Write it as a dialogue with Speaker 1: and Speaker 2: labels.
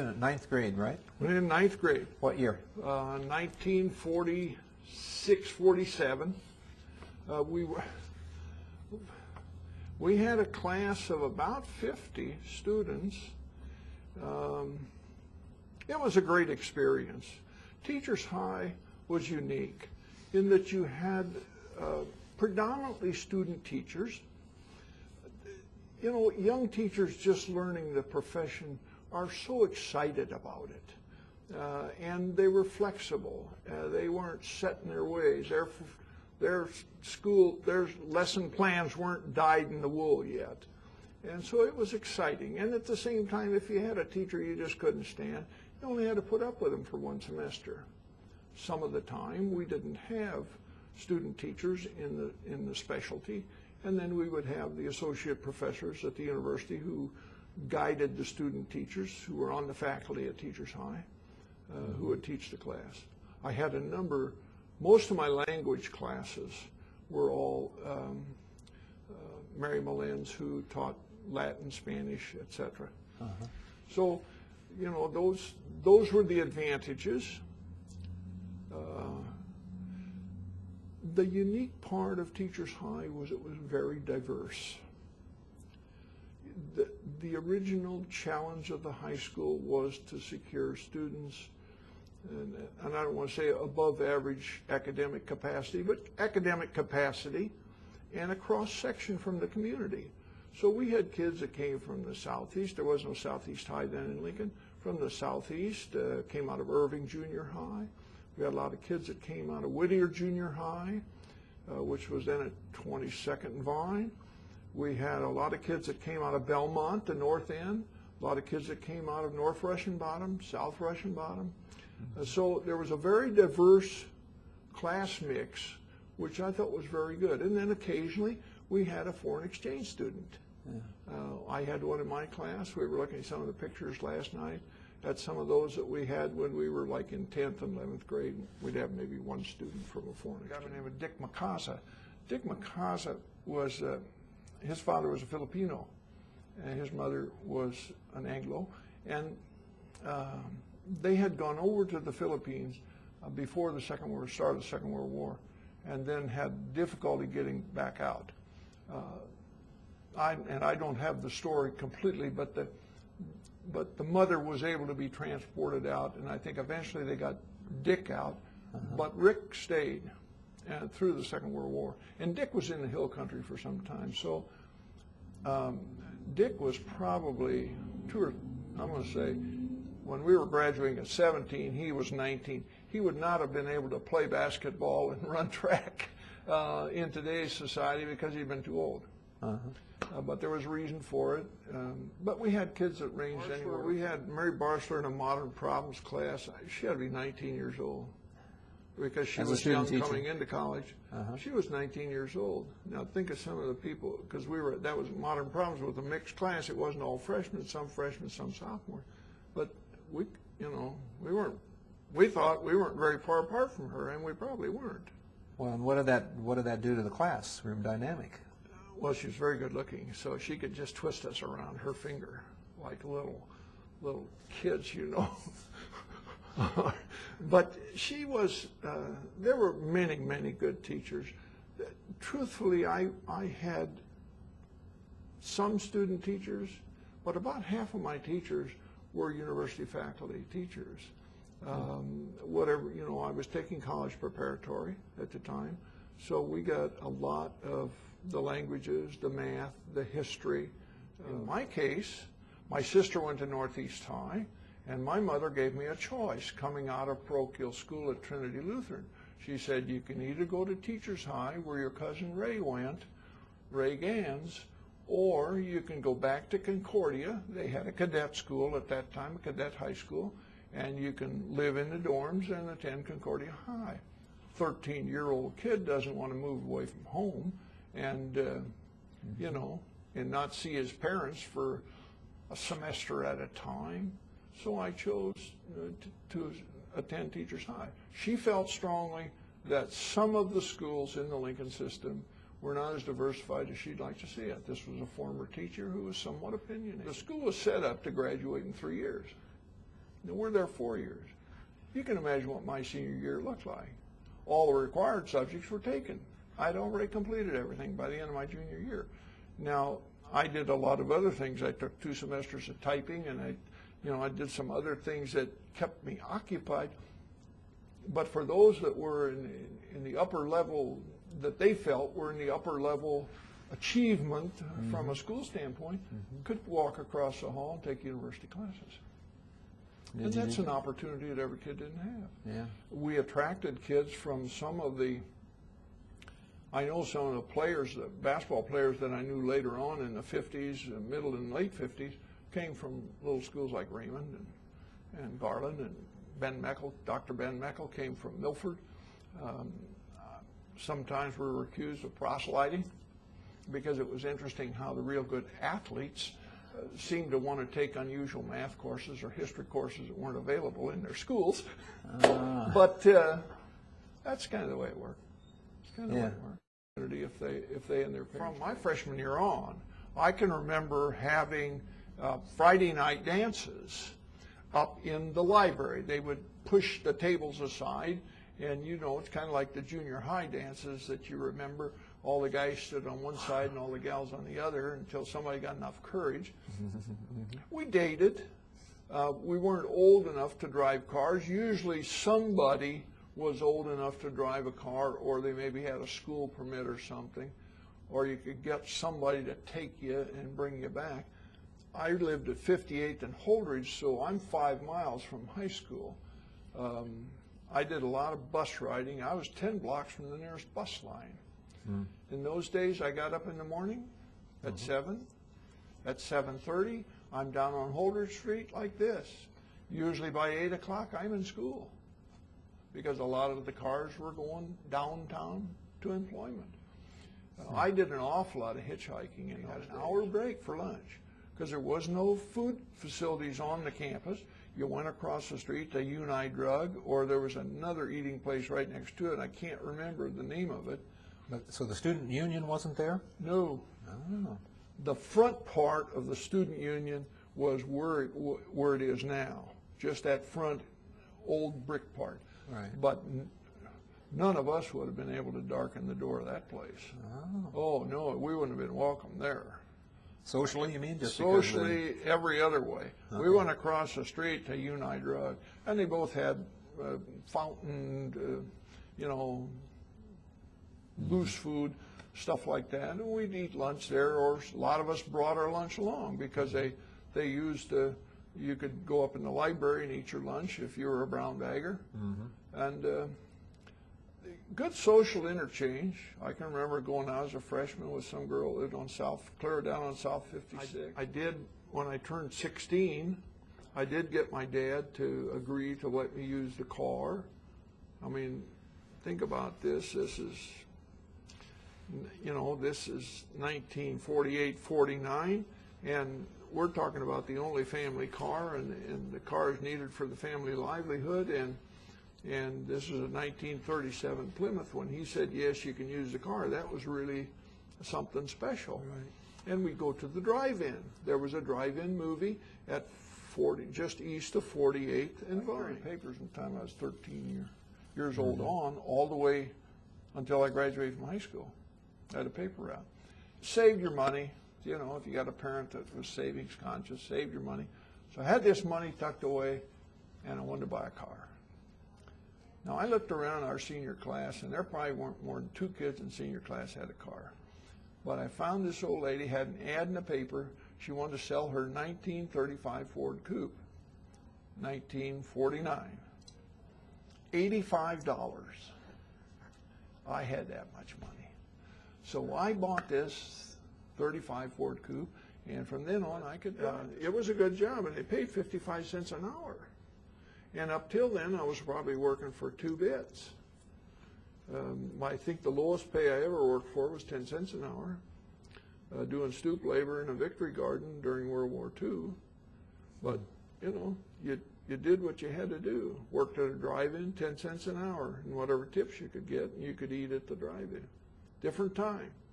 Speaker 1: Ninth grade, right?
Speaker 2: In ninth grade.
Speaker 1: What year?
Speaker 2: 1946, 47. We had a class of about 50 students. It was a great experience. Teachers High was unique in that you had predominantly student teachers. You know, young teachers just learning the profession are so excited about it. And they were flexible. They weren't set in their ways. Their lesson plans weren't dyed in the wool yet. And so it was exciting. And at the same time, if you had a teacher you just couldn't stand, you only had to put up with them for one semester. Some of the time we didn't have student teachers in the specialty, and then we would have the associate professors at the university who guided the student teachers who were on the faculty at Teachers High, who would teach the class. I had most of my language classes were all Mary Mullins, who taught Latin, Spanish, etc. So, you know, those were the advantages. The unique part of Teachers High was it was very diverse. The original challenge of the high school was to secure students, and I don't want to say above average academic capacity, but academic capacity and a cross-section from the community. So we had kids that came from the Southeast. There was no Southeast High then in Lincoln. From the Southeast, came out of Irving Junior High. We had a lot of kids that came out of Whittier Junior High, which was then at 22nd and Vine. We had a lot of kids that came out of Belmont, the north end, a lot of kids that came out of North Russian Bottom, South Russian Bottom. So there was a very diverse class mix, which I thought was very good. And then occasionally we had a foreign exchange student. I had one in my class. We were looking at some of the pictures last night at some of those that we had when we were like in 10th and 11th grade. We'd have maybe one student from a foreign exchange. A guy by the name of Dick Macasa. Dick Macasa was, his father was a Filipino, and his mother was an Anglo. And they had gone over to the Philippines before the start of the Second World War, and then had difficulty getting back out. I don't have the story completely, but the mother was able to be transported out, and I think eventually they got Dick out, but Rick stayed through the Second World War. And Dick was in the hill country for some time, so Dick was probably I'm going to say, when we were graduating at 17, he was 19. He would not have been able to play basketball and run track in today's society because he'd been too old. But there was a reason for it. But we had kids that ranged anywhere. We had Mary Barsler in a modern problems class. She had to be 19 years old because she was young coming into college. She was 19 years old. Now think of some of the people, because that was modern problems with a mixed class. It wasn't all freshmen, some sophomores. But we thought we weren't very far apart from her, and we probably weren't.
Speaker 1: Well, and what did that do to the classroom dynamic?
Speaker 2: Well, she was very good looking, so she could just twist us around her finger like little kids, you know. But she was, there were many, many good teachers. Truthfully, I had some student teachers, but about half of my teachers were university faculty teachers. Whatever, you know, I was taking college preparatory at the time, so we got a lot of the languages, the math, the history. In my case, my sister went to Northeast High, and my mother gave me a choice coming out of parochial school at Trinity Lutheran. She said, you can either go to Teachers High, where your cousin Ray went, Ray Gans, or you can go back to Concordia. They had a cadet school at that time, a cadet high school, and you can live in the dorms and attend Concordia High. 13-year-old kid doesn't want to move away from home and, you know, and not see his parents for a semester at a time. So I chose to attend Teachers High. She felt strongly that some of the schools in the Lincoln system were not as diversified as she'd like to see it. This was a former teacher who was somewhat opinionated. The school was set up to graduate in 3 years. And we're there 4 years. You can imagine what my senior year looked like. All the required subjects were taken. I'd already completed everything by the end of my junior year. Now, I did a lot of other things. I took 2 semesters of typing, and I did some other things that kept me occupied. But for those that were in the upper level, that they felt were in the upper level achievement from a school standpoint, could walk across the hall and take university classes. And that's an opportunity that every kid didn't have.
Speaker 1: Yeah.
Speaker 2: We attracted kids from some of the players, the basketball players that I knew later on in the 50s, middle and late 50s, came from little schools like Raymond and Garland, and Ben Meckel. Dr. Ben Meckel came from Milford. Sometimes we were accused of proselyting because it was interesting how the real good athletes seemed to want to take unusual math courses or history courses that weren't available in their schools. But that's kind of the way it worked. It's kind of the way it worked. If they and their parents. From my freshman year on, I can remember having Friday night dances up in the library. They would push the tables aside, and it's kind of like the junior high dances that you remember. All the guys stood on one side and all the gals on the other until somebody got enough courage. We dated. We weren't old enough to drive cars. Usually somebody was old enough to drive a car, or they maybe had a school permit or something, or you could get somebody to take you and bring you back. I lived at 58th and Holdridge, so I'm 5 miles from high school. I did a lot of bus riding. I was 10 blocks from the nearest bus line. In those days, I got up in the morning at 7. At 7:30, I'm down on Holdridge Street like this. Usually by 8 o'clock, I'm in school because a lot of the cars were going downtown to employment. I did an awful lot of hitchhiking and had an hour break for lunch because there was no food facilities on the campus. You went across the street to Uni Drug, or there was another eating place right next to it. I can't remember the name of it.
Speaker 1: So the student union wasn't there?
Speaker 2: No.
Speaker 1: Oh.
Speaker 2: The front part of the student union was where it is now, just that front old brick part.
Speaker 1: Right.
Speaker 2: But none of us would have been able to darken the door of that place. Oh no, we wouldn't have been welcome there.
Speaker 1: Socially, you mean?
Speaker 2: Socially, every other way. Okay. We went across the street to Uni Drug, and they both had fountain, loose food, stuff like that, and we'd eat lunch there, or a lot of us brought our lunch along because they used, you could go up in the library and eat your lunch if you were a brown bagger, and good social interchange. I can remember going out as a freshman with some girl who lived on clear down on South 56. I did, when I turned 16, I did get my dad to agree to let me use the car. I mean, think about this. This is 1948, 49, and we're talking about the only family car, and the car is needed for the family livelihood, and this is a 1937 Plymouth. When he said, yes, you can use the car, that was really something special. Right. And we go to the drive-in. There was a drive-in movie at just east of 48th and Vine. Papers from the time I was 13 years old on, all the way until I graduated from high school. I had a paper route. Saved your money. If you got a parent that was savings conscious, saved your money. So I had this money tucked away, and I wanted to buy a car. Now, I looked around our senior class, and there probably weren't more than 2 kids in senior class had a car. But I found this old lady had an ad in the paper. She wanted to sell her 1935 Ford Coupe, 1949, $85. I had that much money. So I bought this 35 Ford Coupe, and from then on I could drive. It was a good job, and they paid 55 cents an hour. And up till then, I was probably working for 2 bits. I think the lowest pay I ever worked for was 10 cents an hour, doing stoop labor in a Victory Garden during World War II. But, you did what you had to do. Worked at a drive-in, 10 cents an hour, and whatever tips you could get, you could eat at the drive-in. Different time.